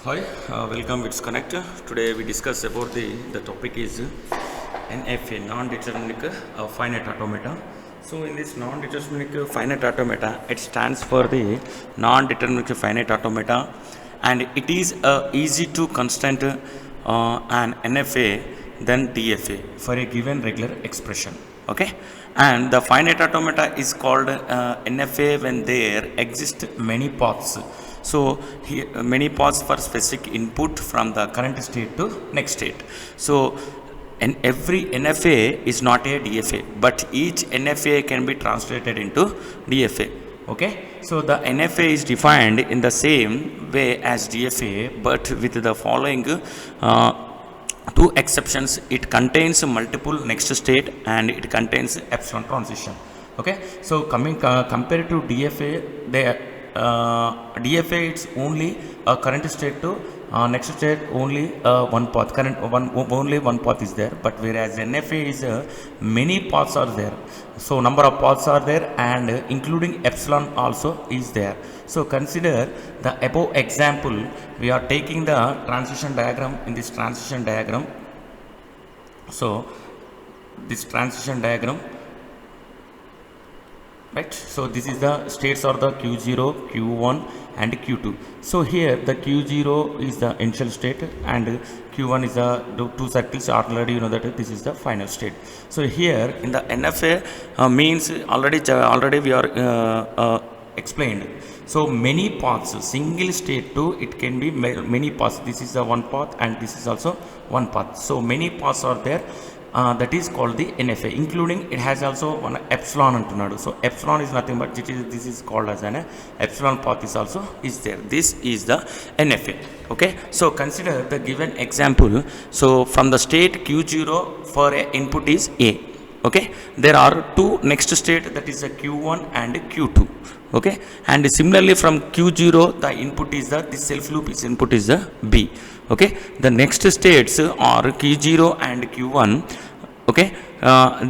Hi, welcome Witsconnect. Today we discuss about the topic is NFA, non-deterministic finite automata. So in this non-deterministic finite automata, it stands for the non-deterministic finite automata, and it is easy to constant an NFA than DFA for a given regular expression. Okay, and the finite automata is called NFA when there exist many paths. So here many paths for specific input from the current state to next state. So and every NFA is not a DFA, but each NFA can be translated into DFA. Okay, so the NFA is defined in the same way as DFA, but with the following two exceptions. It contains multiple next state and it contains epsilon transition. Okay, so compared to DFA, DFA it's only a current state to next state, only one path, only one path is there, but whereas NFA is many paths are there. So number of paths are there, and including epsilon also is there. So consider the above example. We are taking the transition diagram. In this transition diagram, so this transition diagram, right? So this is the states are the Q0, Q1 and Q2. So here the Q0 is the initial state and Q1 is the two circles. Already you know that this is the final state. So here in the NFA means already we are explained. So many paths, single state to it can be many paths. This is the one path and this is also one path. So many paths are there. That is called the NFA, including it has also one epsilon antunadu. So epsilon is nothing but this is called as an epsilon path is also is there. This is the NFA. Okay, so consider the given example. So from the state Q0 for a input is A. Okay, there are two next state, that is a Q1 and Q2. Okay, and similarly from Q0 the input is this self loop is input is the B. Okay, the next states are Q0 and Q1. Okay,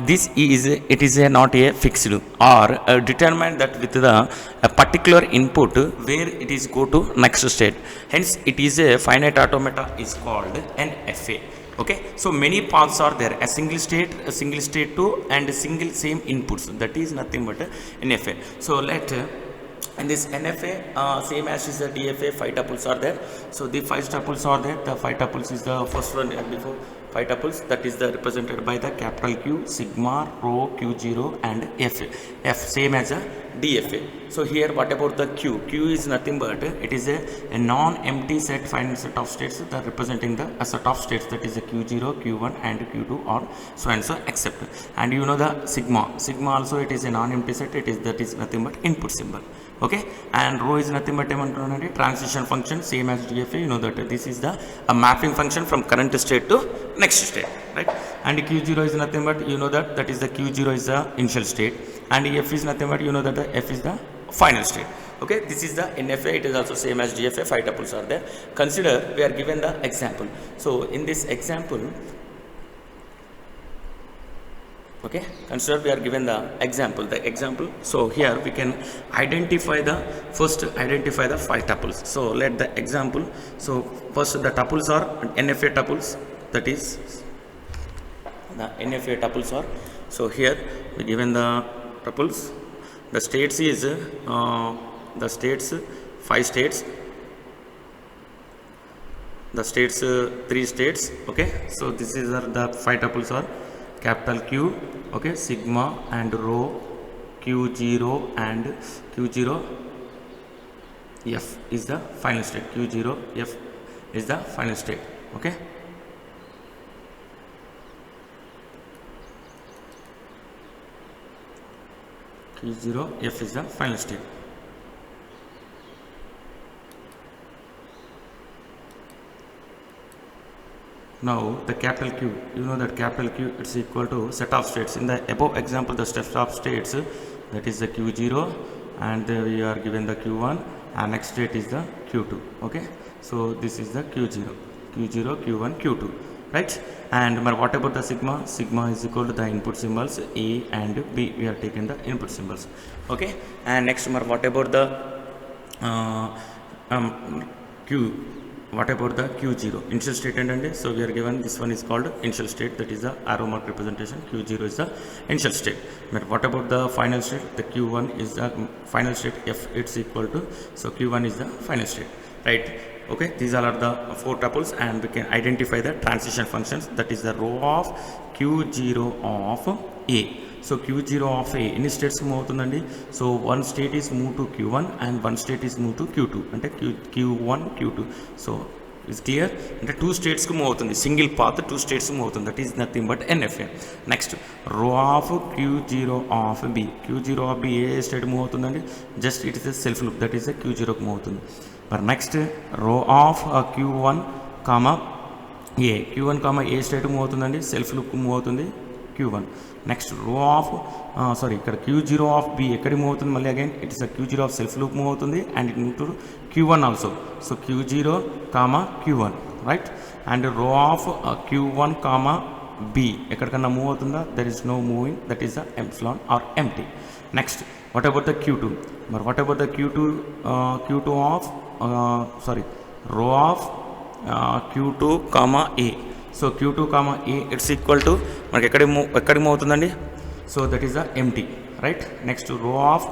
this is it is not a fixed or determined that with the a particular input where it is go to next state. Hence it is a finite automata is called NFA. Okay, so many paths are there, a single state 2 and a single same inputs, that is nothing but NFA. So let in this NFA same as is the DFA, 5 tuples are there. So the 5 tuples are there. The 5 tuples is the first one before 5 tuples, that is the represented by the capital Q, sigma, rho, Q0 and F same as a DFA. So here what about the Q? Q is nothing but it is a non-empty set, finite set of states that representing the set of states, that is a Q0, Q1 and Q2 or so and so except. And you know the sigma also it is a non-empty set, that is nothing but input symbol. Okay, and rho is nothing but a transition function, same as DFA. You know that this is the mapping function from current state to next state, right? And Q0 is nothing but you know that is the Q0 is the initial state, and F is nothing but you know that the F is the final state. Okay, this is the NFA. It is also same as DFA. 5 tuples are there. Consider we are given the example. So in this example, okay, consider we are given the example. So here we can identify the 5 tuples. So let the example. So first the tuples are NFA tuples, that is the NFA tuples are. So here we given the tuples. The states is the states 5 states. The states 3 states. Okay, so this is the 5 tuples are capital Q, okay, sigma and rho, Q0 and Q0 F is the final state. Q0 F is the final state. Okay, Q0 F is the final state. Now the capital Q, you know that capital Q is equal to set of states. In the above example, the set of states, that is the Q0, and we are given the Q1, and next state is the Q2. Okay, so this is the Q0, Q1, Q2, right? And what about the sigma? Sigma is equal to the input symbols A and B. We have taken the input symbols. Okay, and next what about the Q? what about the Q0 initial state and so we are given this one is called initial state, that is the arrow mark representation. Q0 is the initial state. But what about the final state? The Q1 is the final state if it's equal to, so Q1 is the final state, right? Okay, these all are the 4 tuples and we can identify the transition functions, that is the row of Q0 of A. So Q0 of A any states move అవుతుందండి. So one state is moved to Q1 and one state is moved to Q2 అంటే Q1 Q2. So is clear, అంటే 2 states కు move అవుతుంది, single path 2 states move అవుతుంది, that is nothing but NFA. Next row of Q0 of B. Q0 of B ఏ state move అవుతుందండి, just it is self loop, that is Q0 కు move అవుతుంది. మరి next row of Q1 comma A. Q1 comma ఏ state move అవుతుందండి, self loop కు move అవుతుంది Q1. Next row of ఇక్కడ Q0 ఆఫ్ B ఎక్కడికి మూవ్ అవుతుంది, మళ్ళీ again it is Q0 of self loop move అవుతుంది and it move to Q1 also. So Q0 comma Q1, right. And row of Q1 comma B ఎక్కడికన్నా move అవుతుందా, there is no moving, that is the epsilon or empty. Next what about the Q2? మరి what about the Q2 of row of Q2 comma A. So Q2 comma A it's equal to మనకి ఎక్కడికి move అవుతుందండి, so that is the empty, right. Next row of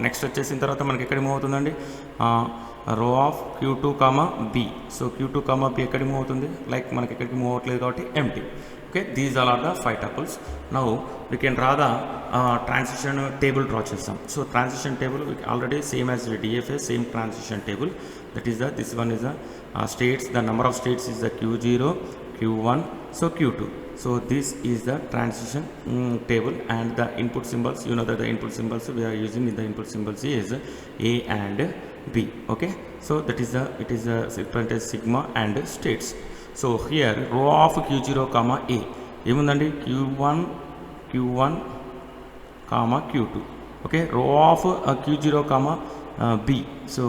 next వచ్చేసిన తర్వాత మనకి ఎక్కడికి move అవుతుందండి, రో of Q2 comma B. So Q2 comma B ఎక్కడికి మూవ్ అవుతుంది, లైక్ మనకి ఎక్కడికి మూవ్ అవ్వట్లేదు కాబట్టి empty. Okay, these all are the 5 tuples. Now we can draw the transition table draw chesam. So transition table already same as the DFA, same transition table, that is the this one is the states, the number of states is the Q0, Q1, so Q2. So this is the transition table and the input symbols, you know that the input symbols we are using in the input symbols is A and B. Okay, so that is the it is a represented sigma and states. So here row of Q0 comma A ఏముందండి, Q1 comma Q2. Okay, row of Q0 comma B. So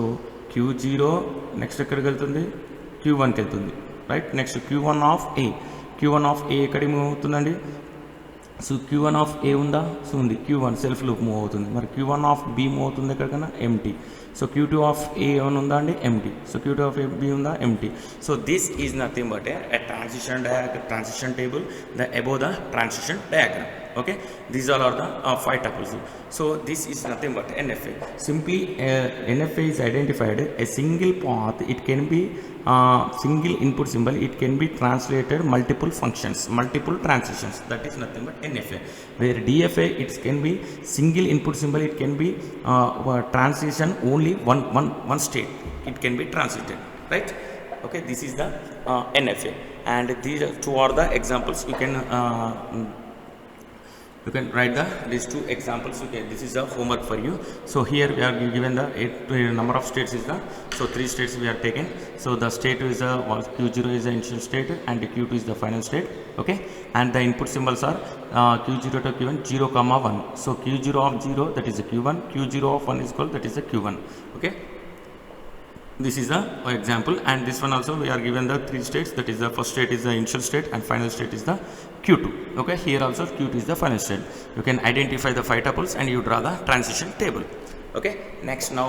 Q0 next ఎక్కడికి వెళ్తుంది, Q1కి వెళ్తుంది, right. Next Q1 of A ఎక్కడికి move అవుతుందండి, so Q1 of A ఉందా, so ఉంది, Q1 self loop move అవుతుంది. మరి Q1 ఆఫ్ B మూవ్ అవుతుంది ఎక్కడికైనా, empty. So Q2 of A ఏమైనా ఉందా అండి, empty. So Q2 of B ఉందా, empty. So this is nothing but a transition table, the above the transition diagram. Okay, these all are the 5 tuples. So this is nothing but NFA. Simply NFA is identified a single path, it can be single input symbol, it can be translated multiple functions, multiple transitions, that is nothing but NFA. Where DFA it can be single input symbol, it can be transition only one state, it can be transited, right. Okay, this is the NFA and these 2 are the examples. You can write these 2 examples. Okay, this is a homework for you. So here we are given the number of states is the, so 3 states we are taken. So the state is Q0 is the initial state and Q2 is the final state. Okay, and the input symbols are Q0 to Q1 0 comma 1. So Q0 of 0 that is a Q1, Q0 of 1 is called that is a Q1. Okay, this is the example and this one also we are given the 3 states, that is the first state is the initial state and final state is the Q2. Okay, here also Q2 is the final state. You can identify the 5 tuples and you draw the transition table. Okay, next now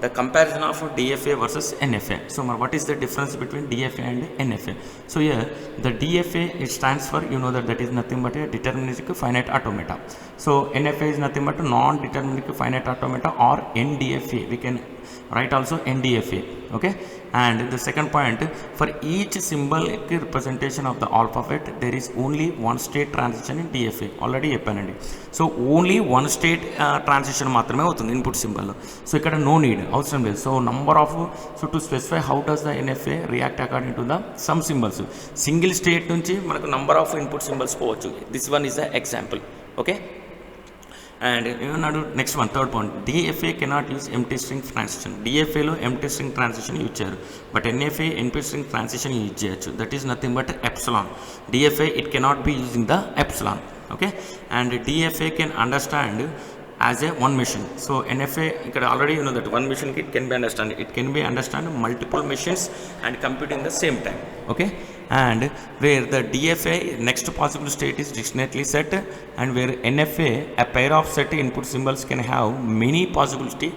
the comparison of DFA versus NFA. So what is the difference between DFA and NFA? So here the DFA it stands for, you know that is nothing but a deterministic finite automata. So NFA is nothing but non-deterministic finite automata or NDFA. We can write also NDFA. Okay, and the second point, for each symbolic representation of the alphabet there is only one state transition in DFA. Already చెప్పానండి. So only one state transition మాత్రమే అవుతుంది input symbol. So ఇక్కడ no need, అవసరం లేదు. So number of, so to specify how does the NFA react according to the some symbols, single state నుంచి మనకు number of input symbols పోవచ్చు. This one is the example. Okay, and ఏమన్నాడు next one, third point, DFA cannot use empty string transition. DFAలో empty string transition use చేయరు, but NFA empty string transition use చేయొచ్చు. That is nothing but epsilon. DFA it cannot be using the epsilon. Okay, and DFA can understand as a one machine. So NFA ikkada already you know that one machine it can be understand multiple machines and compute in the same time. Okay, and where the DFA next possible state is dictionary set, and where NFA a pair of set input symbols can have many possibility